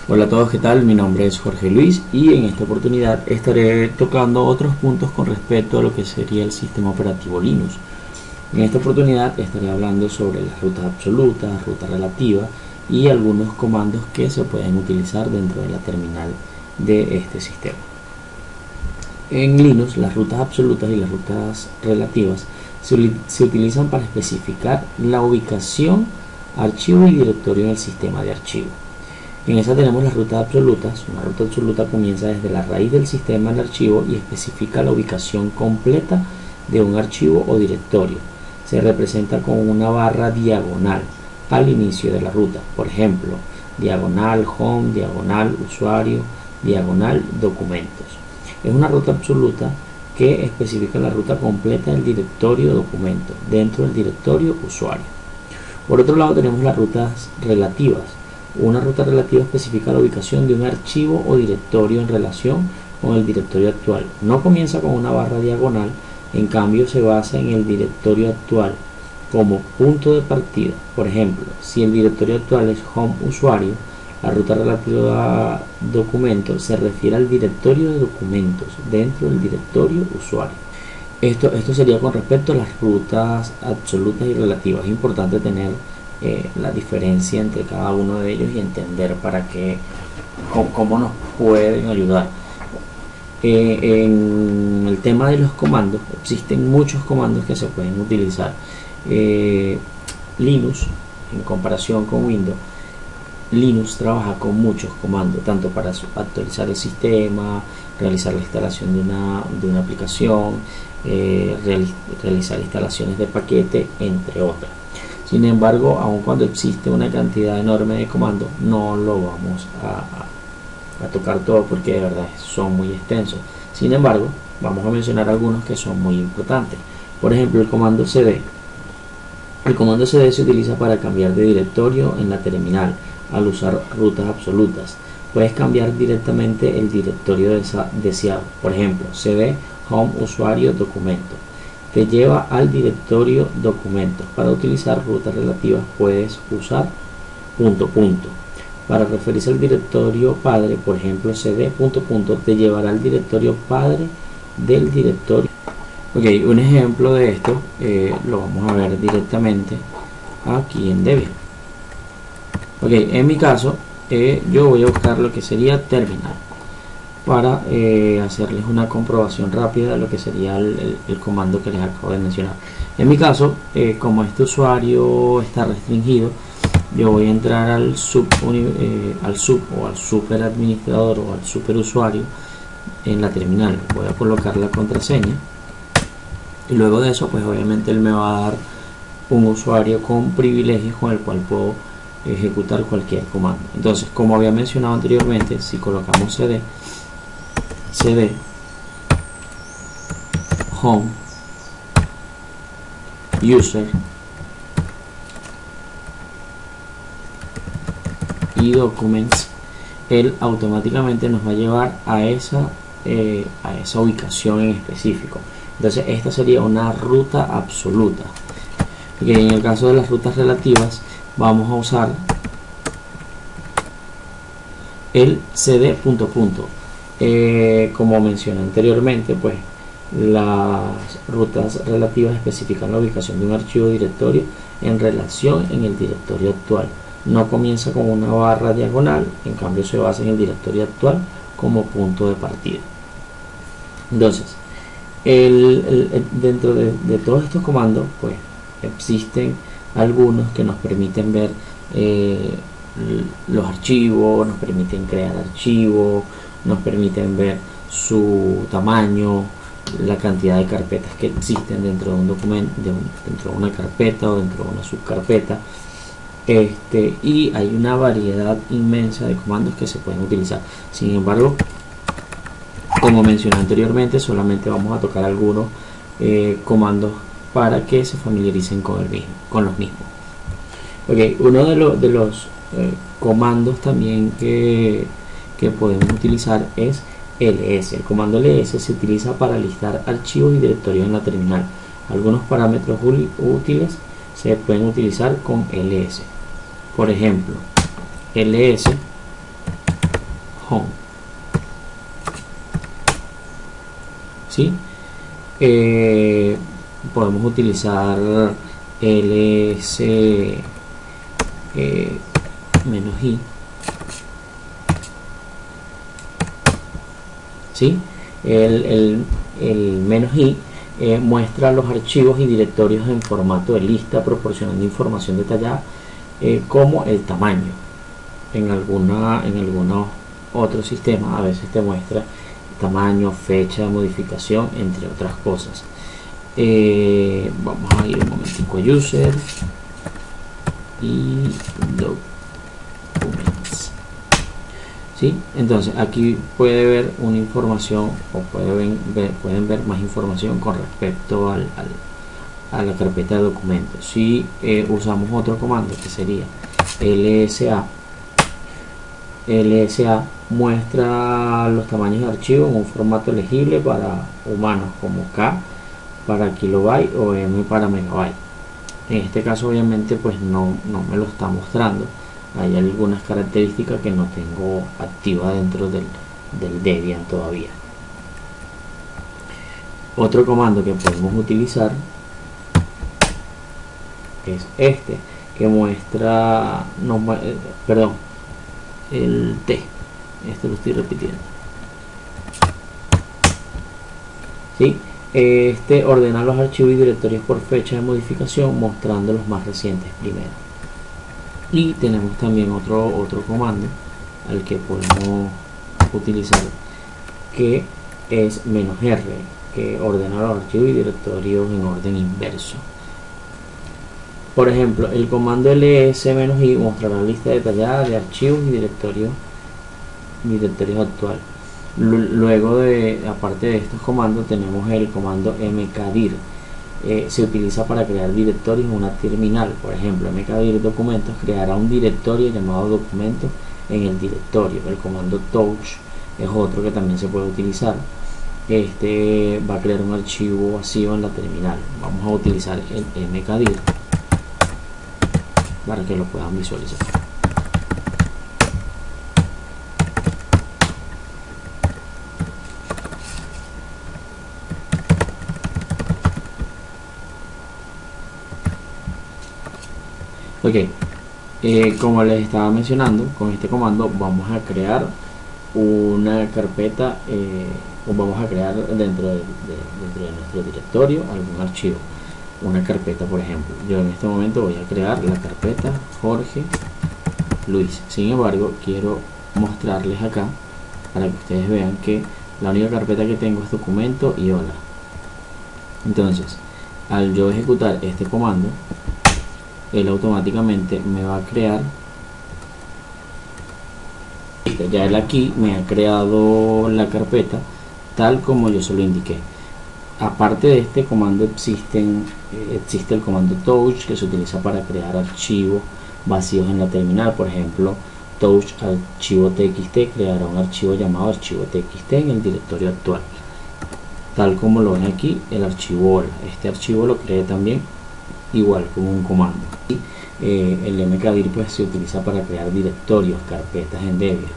Hola a todos, ¿qué tal? Mi nombre es Jorge Luis y en esta oportunidad estaré tocando otros puntos con respecto a lo que sería el sistema operativo Linux. En esta oportunidad estaré hablando sobre las rutas absolutas, ruta relativa y algunos comandos que se pueden utilizar dentro de la terminal de este sistema. En Linux, las rutas absolutas y las rutas relativas se utilizan para especificar la ubicación, archivo y directorio del sistema de archivo. En esa tenemos las rutas absolutas. Una ruta absoluta comienza desde la raíz del sistema del archivo y especifica la ubicación completa de un archivo o directorio. Se representa con una barra diagonal al inicio de la ruta. Por ejemplo, diagonal home, diagonal usuario, diagonal documentos. Es una ruta absoluta que especifica la ruta completa del directorio documento dentro del directorio usuario. Por otro lado tenemos las rutas relativas. Una ruta relativa especifica la ubicación de un archivo o directorio en relación con el directorio actual. No comienza con una barra diagonal, en cambio se basa en el directorio actual como punto de partida. Por ejemplo, si el directorio actual es home usuario, la ruta relativa a documentos se refiere al directorio de documentos dentro del directorio usuario. Esto sería con respecto a las rutas absolutas y relativas. Es importante tener la diferencia entre cada uno de ellos y entender para qué, cómo nos pueden ayudar. En el tema de los comandos, existen muchos comandos que se pueden utilizar. Linux, en comparación con Windows, Linux trabaja con muchos comandos, tanto para actualizar el sistema, realizar la instalación de una aplicación, realizar instalaciones de paquete, entre otras. Sin embargo, aun cuando existe una cantidad enorme de comandos, no lo vamos a tocar todo porque de verdad son muy extensos. Sin embargo, vamos a mencionar algunos que son muy importantes. Por ejemplo, el comando cd. El comando cd se utiliza para cambiar de directorio en la terminal al usar rutas absolutas. Puedes cambiar directamente el directorio deseado. Por ejemplo, cd home usuario documento. Te lleva al directorio documentos. Para utilizar rutas relativas puedes usar ... Para referirse al directorio padre, por ejemplo, cd ... te llevará al directorio padre del directorio. Ok, un ejemplo de esto lo vamos a ver directamente aquí en Debian. Ok, en mi caso yo voy a buscar lo que sería terminal para hacerles una comprobación rápida de lo que sería el comando que les acabo de mencionar. En mi caso, como este usuario está restringido, yo voy a entrar al sub o al super administrador o al super usuario en la terminal. Voy a colocar la contraseña y luego de eso, pues obviamente él me va a dar un usuario con privilegios con el cual puedo ejecutar cualquier comando. Entonces, como había mencionado anteriormente, si colocamos cd home user y documents, él automáticamente nos va a llevar a esa ubicación en específico. Entonces esta sería una ruta absoluta. En el caso de las rutas relativas vamos a usar el cd ... Como mencioné anteriormente, pues las rutas relativas especifican la ubicación de un archivo directorio en relación en el directorio actual. No comienza con una barra diagonal, en cambio se basa en el directorio actual como punto de partida. Entonces, dentro de todos estos comandos, pues existen algunos que nos permiten ver los archivos, nos permiten crear archivos, nos permiten ver su tamaño, la cantidad de carpetas que existen dentro de un documento, dentro de una carpeta o dentro de una subcarpeta. Y hay una variedad inmensa de comandos que se pueden utilizar. Sin embargo, como mencioné anteriormente, solamente vamos a tocar algunos comandos para que se familiaricen con los mismos. Okay, uno de los comandos también que podemos utilizar es ls. El comando ls se utiliza para listar archivos y directorios en la terminal. Algunos parámetros útiles se pueden utilizar con ls. Por ejemplo, ls home. ¿Sí? Podemos utilizar ls -i, ¿sí? El -i muestra los archivos y directorios en formato de lista, proporcionando información detallada como el tamaño. En algunos otros sistemas a veces te muestra tamaño, fecha de modificación, entre otras cosas. Vamos a ir un momentico a user y documents, ¿sí? Entonces aquí puede ver una información o pueden ver más información con respecto a la carpeta de documentos. Si usamos otro comando que sería LSA muestra los tamaños de archivo en un formato legible para humanos, como K para kilobyte o M para megabyte. En este caso obviamente pues no me lo está mostrando. Hay algunas características que no tengo activa dentro del Debian todavía. Otro comando que podemos utilizar es este, que muestra perdón, el T, este lo estoy repitiendo, ¿sí? Este ordena los archivos y directorios por fecha de modificación, mostrando los más recientes primero. Y tenemos también otro comando al que podemos utilizar, que es "-r", que ordena los archivos y directorios en orden inverso. Por ejemplo, el comando ls-i mostrará la lista detallada de archivos y directorios actuales. Luego aparte de estos comandos, tenemos el comando mkdir. Se utiliza para crear directorios en una terminal. Por ejemplo, mkdir documentos creará un directorio llamado documentos en el directorio. El comando touch es otro que también se puede utilizar. Este va a crear un archivo vacío en la terminal. Vamos a utilizar el mkdir para que lo puedan visualizar. Ok, como les estaba mencionando, con este comando vamos a crear una carpeta o vamos a crear dentro de nuestro directorio algún archivo, una carpeta. Por ejemplo, yo en este momento voy a crear la carpeta Jorge Luis. Sin embargo, quiero mostrarles acá para que ustedes vean que la única carpeta que tengo es documento y hola. Entonces, al yo ejecutar este comando, él automáticamente me va a crear, ya él aquí me ha creado la carpeta tal como yo se lo indiqué. Aparte de este comando existe el comando touch, que se utiliza para crear archivos vacíos en la terminal. Por ejemplo, touch archivo txt creará un archivo llamado archivo txt en el directorio actual, tal como lo ven aquí, el archivo hola. Este archivo lo creé también igual como un comando. El mkdir pues se utiliza para crear directorios, carpetas en Debian.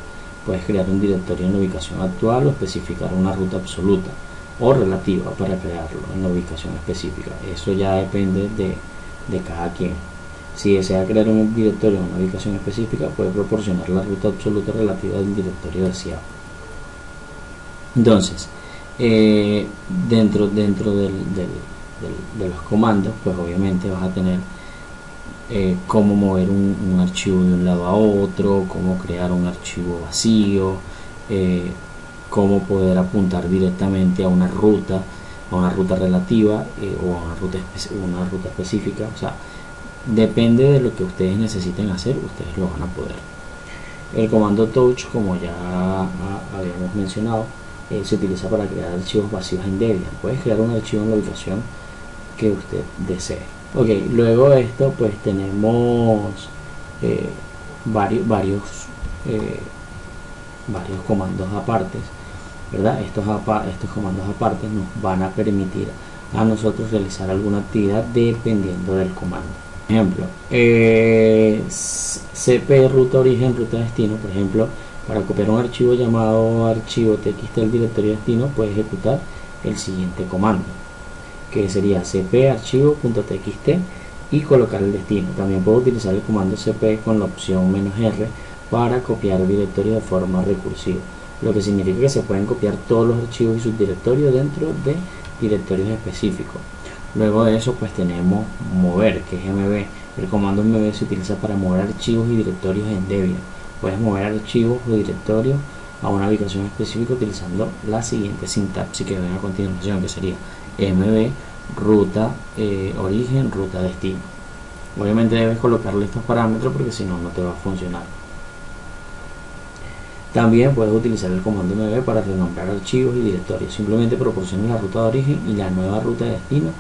Puedes crear un directorio en la ubicación actual o especificar una ruta absoluta o relativa para crearlo en la ubicación específica. Eso ya depende de cada quien. Si desea crear un directorio en una ubicación específica, puede proporcionar la ruta absoluta relativa del directorio deseado. Entonces, dentro de los comandos, pues obviamente vas a tener cómo mover un archivo de un lado a otro, cómo crear un archivo vacío, cómo poder apuntar directamente a una ruta relativa o a una ruta específica. O sea, depende de lo que ustedes necesiten hacer, ustedes lo van a poder. El comando touch, como ya habíamos mencionado, se utiliza para crear archivos vacíos en Debian. Puedes crear un archivo en la ubicación que usted desee. Ok, luego de esto pues tenemos varios comandos apartes, ¿verdad? Estos comandos apartes nos van a permitir a nosotros realizar alguna actividad dependiendo del comando. Por ejemplo, cp ruta origen, ruta destino, por ejemplo, Para copiar un archivo llamado archivo txt del directorio destino, puedes ejecutar el siguiente comando, que sería cp archivo.txt y colocar el destino. También puedo utilizar el comando cp con la opción "-r" para copiar directorios de forma recursiva, lo que significa que se pueden copiar todos los archivos y subdirectorios dentro de directorios específicos. Luego de eso pues tenemos mover, que es mv. El comando mv se utiliza para mover archivos y directorios en Debian. Puedes mover archivos o directorios a una ubicación específica utilizando la siguiente sintaxis que ven a continuación, que sería mv ruta origen, ruta destino. Obviamente debes colocarle estos parámetros porque si no, no te va a funcionar. También puedes utilizar el comando mv para renombrar archivos y directorios. Simplemente proporciona la ruta de origen y la nueva ruta de destino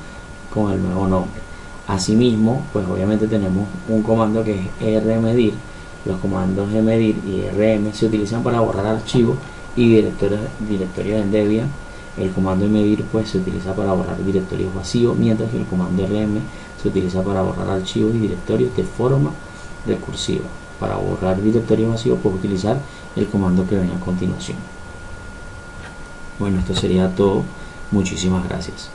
con el nuevo nombre. Asimismo, pues obviamente tenemos un comando que es rmedir. Los comandos medir y rm se utilizan para borrar archivos y directorios en Debian. El comando medir pues se utiliza para borrar directorios vacíos, mientras que el comando rm se utiliza para borrar archivos y directorios de forma recursiva. Para borrar directorios vacíos puedes utilizar el comando que ven a continuación. Bueno, esto sería todo. Muchísimas gracias.